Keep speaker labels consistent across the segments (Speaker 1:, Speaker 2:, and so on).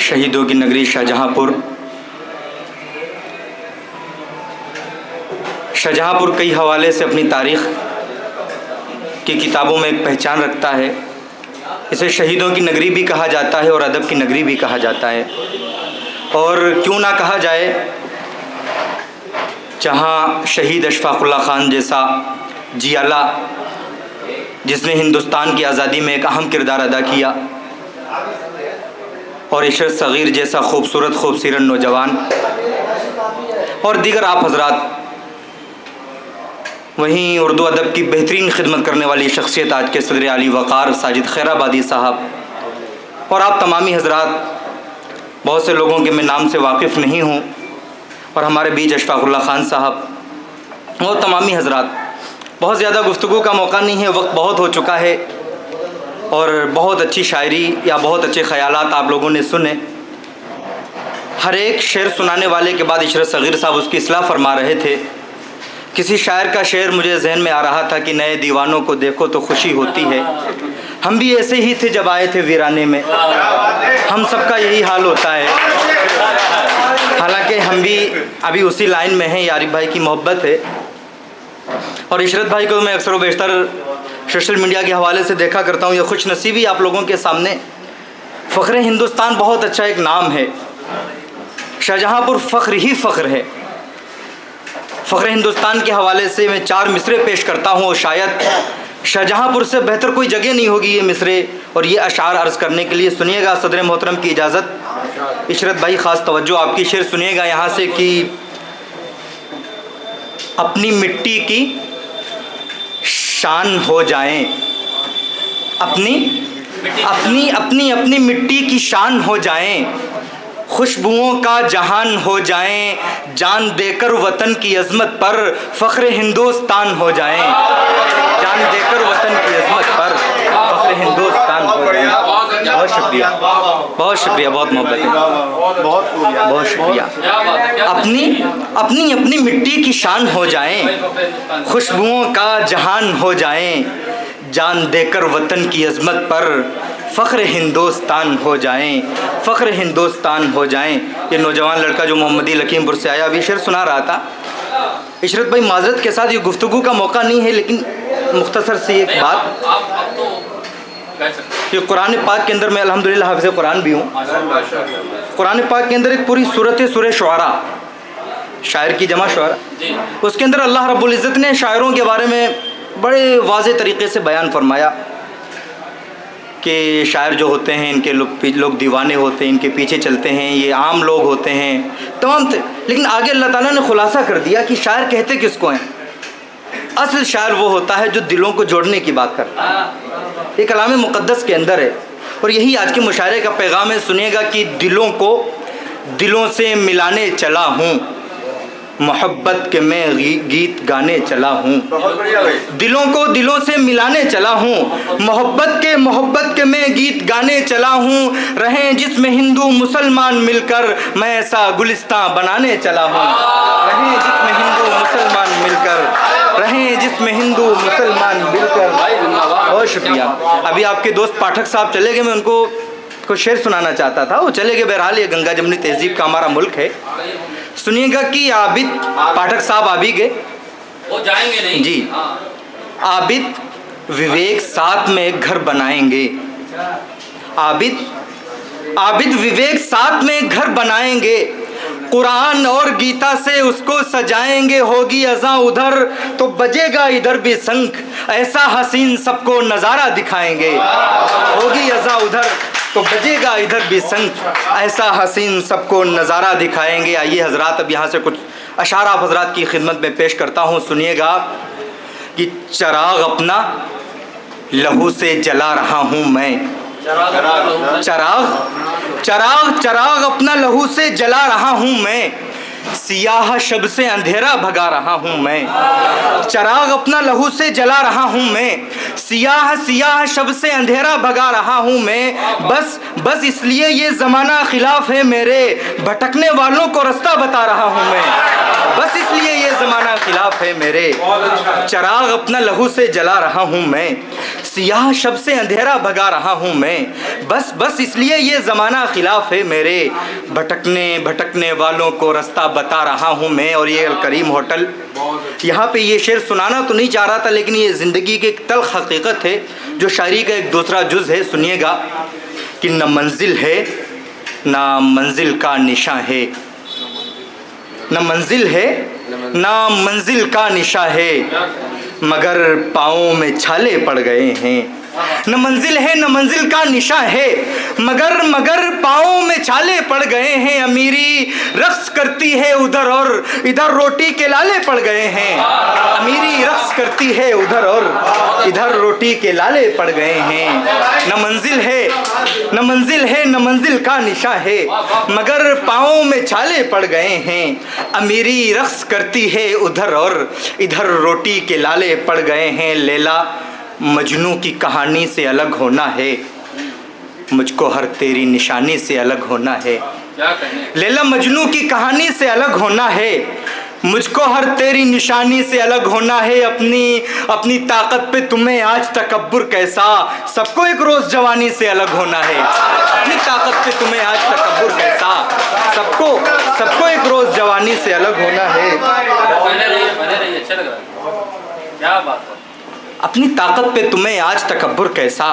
Speaker 1: शहीदों की नगरी शाहजहाँपुर कई हवाले से अपनी तारीख़ की किताबों में एक पहचान रखता है। इसे शहीदों की नगरी भी कहा जाता है और अदब की नगरी भी कहा जाता है। और क्यों ना कहा जाए, जहाँ शहीद अशफाक़ुल्लाह ख़ान जैसा जियाला, जिसने हिंदुस्तान की आज़ादी में एक अहम किरदार अदा किया, और इशरत सग़ीर जैसा खूबसूरत नौजवान और दीगर आप हज़रात, वहीं उर्दू अदब की बेहतरीन खिदमत करने वाली शख्सियत आज के सदर आली वक़ार साजिद खैराबादी साहब, और आप तमामी हज़रात, बहुत से लोगों के मैं नाम से वाकिफ़ नहीं हूँ, और हमारे बीच अशफाक़ुल्लाह ख़ान साहब और तमामी हज़रात, बहुत ज़्यादा गुफ्तगू का मौका नहीं है, वक्त बहुत हो चुका है और बहुत अच्छी शायरी या बहुत अच्छे ख़यालात आप लोगों ने सुने। हर एक शेर सुनाने वाले के बाद इशरत सग़ीर साहब उसकी इस्लाह फरमा रहे थे। किसी शायर का शेर मुझे जहन में आ रहा था कि नए दीवानों को देखो तो खुशी होती है। हम भी ऐसे ही थे जब आए थे वीराने में, हम सबका यही हाल होता है। हालांकि हम भी अभी उसी लाइन में हैं, यारी भाई की मोहब्बत है। और इशरत भाई को मैं अक्सर व बेशतर सोशल मीडिया के हवाले से देखा करता हूँ। ये खुश नसीबी आप लोगों के सामने, फ़ख्र हिंदुस्तान बहुत अच्छा एक नाम है। शाहजहाँपुर फ़ख्र ही फ़ख्र है। फ़ख्र हिंदुस्तान के हवाले से मैं 4 मिसरे पेश करता हूँ, और शायद शाहजहाँपुर से बेहतर कोई जगह नहीं होगी ये मिसरे और ये अशार अर्ज़ करने के लिए। सुनिएगा सदर मोहतरम की इजाज़त। इशरत भाई ख़ास तवज्जो, आपकी शेर सुनिएगा यहाँ से कि अपनी मिट्टी की शान हो जाएं, अपनी मिट्टी की शान हो जाएं, खुशबुओं का जहान हो जाएं, जान देकर वतन की अज़मत पर फ़ख्र हिंदुस्तान हो जाएं, जान देकर वतन की अज़मत पर फ़ख्र हिंदुस्तान हो जाएं। बहुत शुक्रिया, बहुत शुक्रिया, बहुत मोहब्बत है, बहुत शुक्रिया। अपनी मिट्टी की शान हो जाएं, खुशबुओं का जहान हो जाएं, जान देकर वतन की अज़मत पर फ़ख्र हिंदुस्तान हो जाएं, फ़ख्र हिंदुस्तान हो जाएं। ये नौजवान लड़का जो मोहम्मदी लखीमपुर से आया, अभी शेर सुना रहा था। इशरत भाई माज़रत के साथ ये गुफ्तगू का मौका नहीं है, लेकिन मुख्तसर सी एक बात कि कुरान पाक के अंदर, मैं अल्हम्दुलिल्लाह हाफ़िज़ कुरान भी हूँ, कुरान पाक के अंदर एक पूरी सूरत है सूरह शुआरा, शायर की जमा शुआरा, उसके अंदर अल्लाह रब्बुल इज़्ज़त ने शायरों के बारे में बड़े वाज़ेह तरीक़े से बयान फरमाया कि शायर जो होते हैं इनके लोग दीवाने होते हैं, इनके पीछे चलते हैं, ये आम लोग होते हैं तमाम। लेकिन आगे अल्लाह ताला ने खुलासा कर दिया कि शायर कहते किसको हैं। असल शायर वो होता है जो दिलों को जोड़ने की बात करता है। ये कलाम मुक़द्दस के अंदर है, और यही आज के मुशायरे का पैगाम है। सुनिएगा कि दिलों को दिलों से मिलाने चला हूँ, मोहब्बत के मैं गीत गाने चला हूँ। दिलों को दिलों से मिलाने चला हूँ, मोहब्बत के मैं गीत गाने चला हूँ। रहें जिसमें हिंदू मुसलमान मिलकर, मैं ऐसा गुलिस्तां बनाने चला हूँ। रहें जिसमें हिंदू मुसलमान मिलकर, रहें जिसमें हिंदू मुसलमान मिलकर। बहुत शुक्रिया। अभी आपके दोस्त पाठक साहब चले गए, मैं उनको कुछ शेर सुनाना चाहता था, वो चले गए। बहरहाल ये गंगा जमनी तहजीब का हमारा मुल्क है। सुनिएगा कि आबिद पाठक साहब आ भी गए,
Speaker 2: वो जाएंगे नहीं
Speaker 1: जी। आबिद विवेक साथ में एक घर बनाएंगे, आबिद विवेक साथ में घर बनाएंगे, कुरान और गीता से उसको सजाएंगे। होगी अज़ां उधर तो बजेगा इधर भी शंख, ऐसा हसीन सबको नज़ारा दिखाएंगे। होगी अज़ां उधर तो बजेगा इधर भी शंख, ऐसा हसीन सबको नज़ारा दिखाएंगे। आइए हज़रात, अब यहाँ से कुछ अशार आप हज़रात की खिदमत में पेश करता हूँ। सुनिएगा कि चिराग अपना लहू से जला रहा हूँ मैं, चिराग अपना लहू से जला रहा हूँ मैं, सियाह शब से अंधेरा भगा रहा हूँ मैं। चिराग अपना लहू से जला रहा हूँ मैं, सियाह शब से अंधेरा भगा रहा हूँ मैं। बस इसलिए ये ज़माना खिलाफ है मेरे, भटकने वालों को रास्ता बता रहा हूँ मैं। बस इसलिए ये ज़माना खिलाफ है मेरे, चिराग अपना लहू से जला रहा हूँ मैं, सियाह शब से अंधेरा भगा रहा हूँ मैं, बस बस इसलिए ये ज़माना खिलाफ है मेरे, भटकने भटकने वालों को रास्ता बता रहा हूँ मैं। और ये अल करीम होटल, यहाँ पे ये शेर सुनाना तो नहीं चाह रहा था, लेकिन ये ज़िंदगी की एक तल्ख़ हकीकत है जो शायरी का एक दूसरा जुज़ है। सुनिएगा कि न मंजिल है ना मंजिल का निशान है, न मंजिल है ना मंजिल का निशा है, मगर पाँवों में छाले पड़ गए हैं। न मंजिल है न मंजिल का निशा है, मगर पाँवों में छाले पड़ गए हैं। अमीरी रक्स करती है उधर और इधर रोटी के लाले पड़ गए हैं। अमीरी रक्स करती है उधर और इधर रोटी के लाले पड़ गए हैं। न मंजिल है न मंजिल है न मंजिल का निशा है, मगर पाँवों में छाले पड़ गए हैं। अमीरी रक्स करती है उधर और इधर रोटी के लाले पड़ गए हैं। लैला मजनू की कहानी से अलग होना है, मुझको हर तेरी निशानी से अलग होना है। लैला मजनू की कहानी से अलग होना है, मुझको हर तेरी निशानी से अलग होना है। अपनी ताकत पे तुम्हें आज तकब्बुर कैसा, सबको एक रोज़ जवानी से अलग होना है। अपनी ताकत पे तुम्हें आज तकब्बुर कैसा, सबको एक रोज़ जवानी से अलग होना है।
Speaker 2: अच्छा लग रहा है, क्या बात है।
Speaker 1: अपनी ताकत पे तुम्हें आज तकब्बुर कैसा,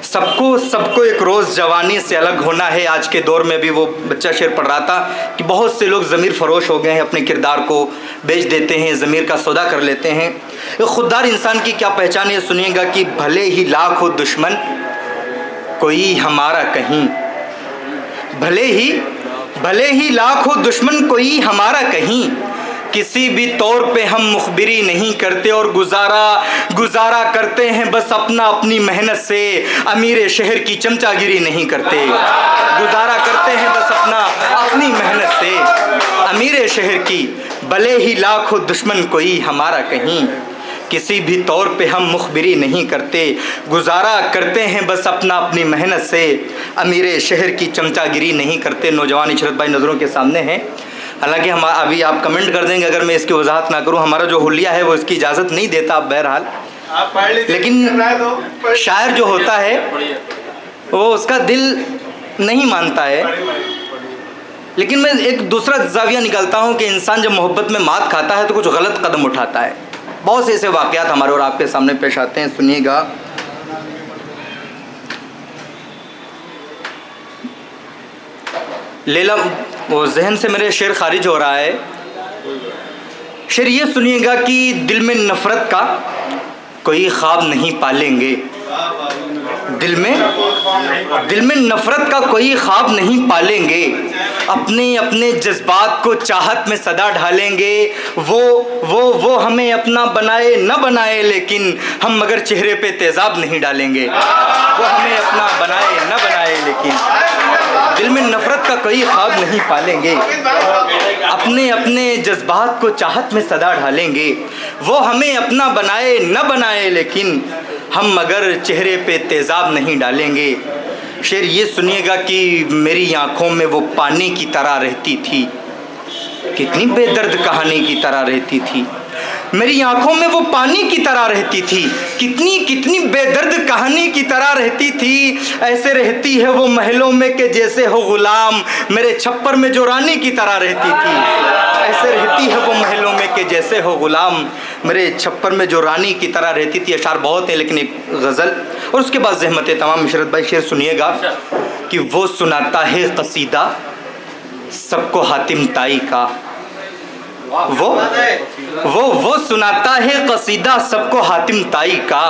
Speaker 1: सबको एक रोज़ जवानी से अलग होना है। आज के दौर में भी वो बच्चा शेर पढ़ रहा था कि बहुत से लोग ज़मीर फ़रोश हो गए हैं, अपने किरदार को बेच देते हैं, ज़मीर का सौदा कर लेते हैं। एक खुददार इंसान की क्या पहचान है, सुनिएगा कि भले ही लाख हो दुश्मन कोई हमारा कहीं, भले ही लाख हो दुश्मन कोई हमारा कहीं, किसी भी तौर पे हम मुखबिरी नहीं करते और गुजारा करते हैं बस अपनी मेहनत से। अमीर शहर की चमचागिरी नहीं करते, गुजारा करते हैं बस अपनी मेहनत से। अमीर शहर की भले ही लाख हो दुश्मन कोई हमारा कहीं, किसी भी तौर पे हम मुखबिरी नहीं करते, गुजारा करते हैं बस अपनी मेहनत से। अमीर शहर की चमचागिरी नहीं करते। नौजवान इशरत भाई नज़रों के सामने हैं, हालांकि हम अभी आप कमेंट कर देंगे अगर मैं इसकी वजाहत ना करूं, हमारा जो हुलिया है वो इसकी इजाज़त नहीं देता। बहरहाल लेकिन शायर जो होता है वो उसका दिल नहीं मानता है। लेकिन मैं एक दूसरा जाविया निकालता हूं कि इंसान जब मोहब्बत में मात खाता है तो कुछ गलत कदम उठाता है। बहुत से ऐसे वाक़यात हमारे और आपके सामने पेश आते हैं, सुनिएगा। लैला, वो जहन से मेरे शेर खारिज हो रहा है। शेर ये सुनिएगा कि दिल में नफ़रत का कोई ख्वाब नहीं पालेंगे, दिल में नफ़रत का कोई ख्वाब नहीं पालेंगे, अपने जज्बात को चाहत में सदा ढालेंगे। वो हमें अपना बनाए न बनाए, लेकिन हम मगर चेहरे पे तेज़ाब नहीं डालेंगे। वो हमें अपना बनाए न बनाए, लेकिन दिल में नफ़रत का कोई ख्वाब नहीं पालेंगे, अपने जज्बात को चाहत में सदा ढालेंगे। वो हमें अपना बनाए न बनाए, लेकिन हम मगर चेहरे पे तेज़ाब नहीं डालेंगे। शेर ये सुनिएगा कि मेरी आँखों में वो पानी की तरह रहती थी, कितनी बेदर्द कहानी की तरह रहती थी। मेरी आँखों में वो पानी की तरह रहती थी, कितनी बेदर्द कहानी की तरह रहती थी। ऐसे रहती है वो महलों में कि जैसे हो गुलाम, मेरे छप्पर में जो रानी की तरह रहती थी। ऐसे रहती है वो महलों में कि जैसे हो गुलाम, मेरे छप्पर में जो रानी की तरह रहती थी। अशार बहुत है, लेकिन एक गज़ल और उसके बाद ज़हमत तमाम। इशरत भाई शेर सुनिएगा कि वो सुनाता है कसीदा सबको हातिम ताई का, वो सुनाता है कसीदा सबको हातिम ताई का,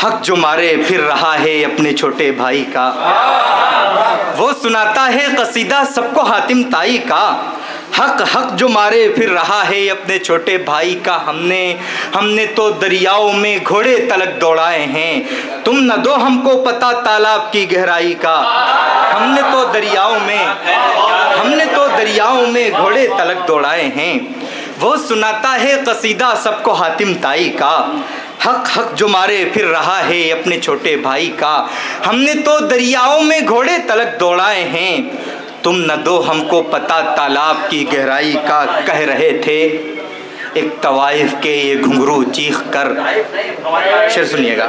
Speaker 1: हक जो मारे फिर रहा है अपने छोटे भाई का। वो सुनाता है कसीदा सबको हातिम ताई का, हक जो मारे फिर रहा है अपने छोटे भाई का। हमने तो दरियाओं में घोड़े तलक दौड़ाए हैं, तुम न दो हमको पता तालाब की गहराई का। हमने तो दरियाओं में घोड़े तलक दौड़ाए हैं। वो सुनाता है कसीदा सबको हातिम ताई का, हक जो मारे फिर रहा है अपने छोटे भाई का। हमने तो दरियाओं में घोड़े तलक दौड़ाए हैं, तुम न दो हमको पता तालाब की गहराई का। कह रहे थे एक तवाइफ के ये घुंघरू चीख कर। शेर सुनिएगा।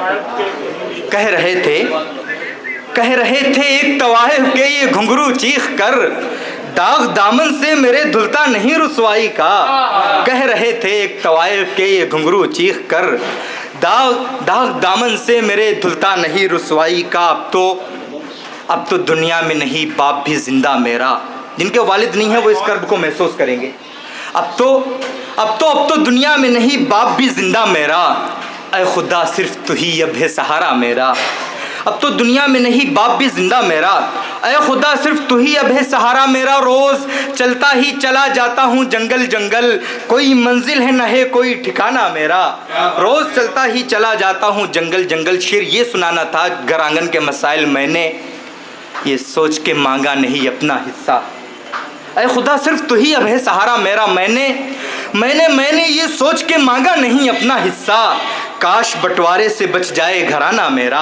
Speaker 1: कह रहे थे एक तवाइफ के ये घुंघरू चीख कर, दाग दामन से मेरे धुलता नहीं रुसवाई का। कह रहे थे एक तवाइफ के ये घुंघरू चीख कर, दाग दामन से मेरे धुलता नहीं रुसवाई का। अब तो दुनिया में नहीं बाप भी जिंदा मेरा। जिनके वालिद नहीं है वो इस कर्ब को महसूस करेंगे। अब तो दुनिया में नहीं बाप भी जिंदा मेरा, ऐ खुदा सिर्फ तू ही अब है सहारा मेरा। अब तो दुनिया में नहीं बाप भी जिंदा मेरा, ऐ खुदा सिर्फ तू ही अब है सहारा मेरा। रोज़ चलता ही चला जाता हूँ जंगल जंगल, कोई मंजिल है न है कोई ठिकाना मेरा। रोज़ चलता ही चला जाता हूँ जंगल जंगल। शेर ये सुनाना था घर आंगन के मसाइल, मैंने ये सोच के मांगा नहीं अपना हिस्सा। ऐ खुदा सिर्फ तू ही अब है सहारा मेरा। मैंने ये सोच के मांगा नहीं अपना हिस्सा, काश बंटवारे से बच जाए घराना मेरा।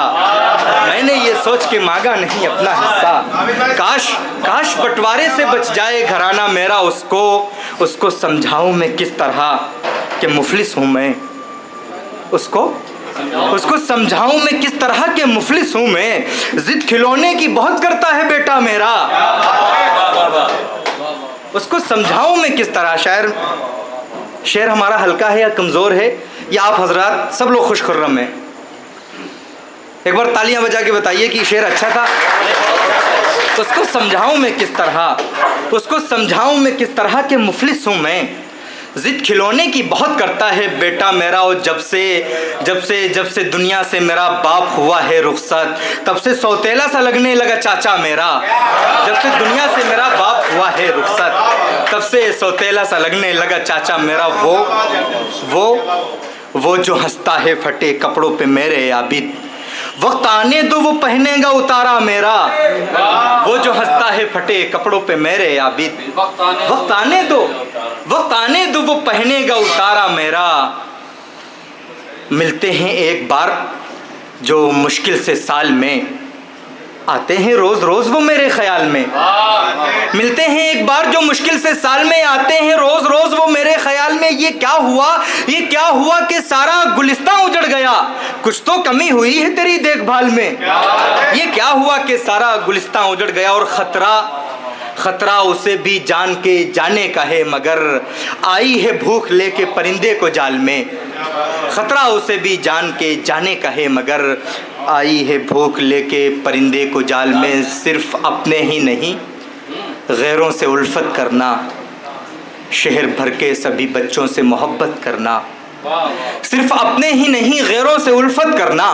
Speaker 1: मैंने ये सोच के मांगा नहीं अपना हिस्सा, काश बंटवारे से बच जाए घराना मेरा। उसको समझाऊं मैं किस तरह कि मुफलिस हूँ मैं। उसको समझाऊं मैं किस तरह के मुफलिस हूँ मैं। जिद खिलौने की बहुत करता है बेटा मेरा। उसको समझाऊं मैं किस तरह। शेर हमारा हल्का है या कमज़ोर है, या आप हजरात सब लोग खुश खुर्रम हैं? एक बार तालियां बजा के बताइए कि शेर अच्छा था। उसको समझाऊं मैं किस तरह के मुफलिस हूँ मैं। जिद खिलौने की बहुत करता है बेटा मेरा। और जब से दुनिया से मेरा बाप हुआ है रुखसत, तब से सौतेला सा लगने लगा चाचा मेरा। जब से दुनिया से मेरा बाप हुआ है रुखसत, तब से सौतेला सा लगने लगा चाचा मेरा। वो जो हंसता है फटे कपड़ों पे मेरे आबिद, वक्त आने दो वो पहनेगा उतारा मेरा। वो जो हंसता है फटे कपड़ों पे मेरे आबिद, वक्त आने दो वो पहनेगा उतारा मेरा। मिलते हैं एक बार जो मुश्किल से साल में, आते हैं रोज रोज वो मेरे ख्याल में। मिलते हैं एक बार जो मुश्किल से साल में, आते हैं रोज रोज वो मेरे ख्याल में। ये क्या हुआ कि सारा गुलिस्तां उजड़ गया, कुछ तो कमी हुई है तेरी देखभाल में। ये क्या हुआ कि सारा गुलिस्तां उजड़ गया। और खतरा उसे भी जान के जाने का है, मगर आई है भूख लेके परिंदे को जाल में। खतरा उसे भी जान के जाने का है, मगर आई है भूख लेके परिंदे को जाल में। सिर्फ अपने ही नहीं गैरों से उल्फत करना, शहर भर के सभी बच्चों से मोहब्बत करना। सिर्फ अपने ही नहीं गैरों से उल्फत करना,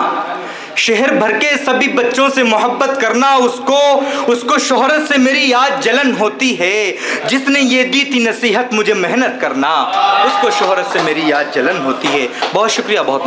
Speaker 1: शहर भर के सभी बच्चों से मोहब्बत करना। उसको शोहरत से मेरी याद जलन होती है, जिसने ये दी थी नसीहत मुझे मेहनत करना। उसको शोहरत से मेरी याद जलन होती है। बहुत शुक्रिया, बहुत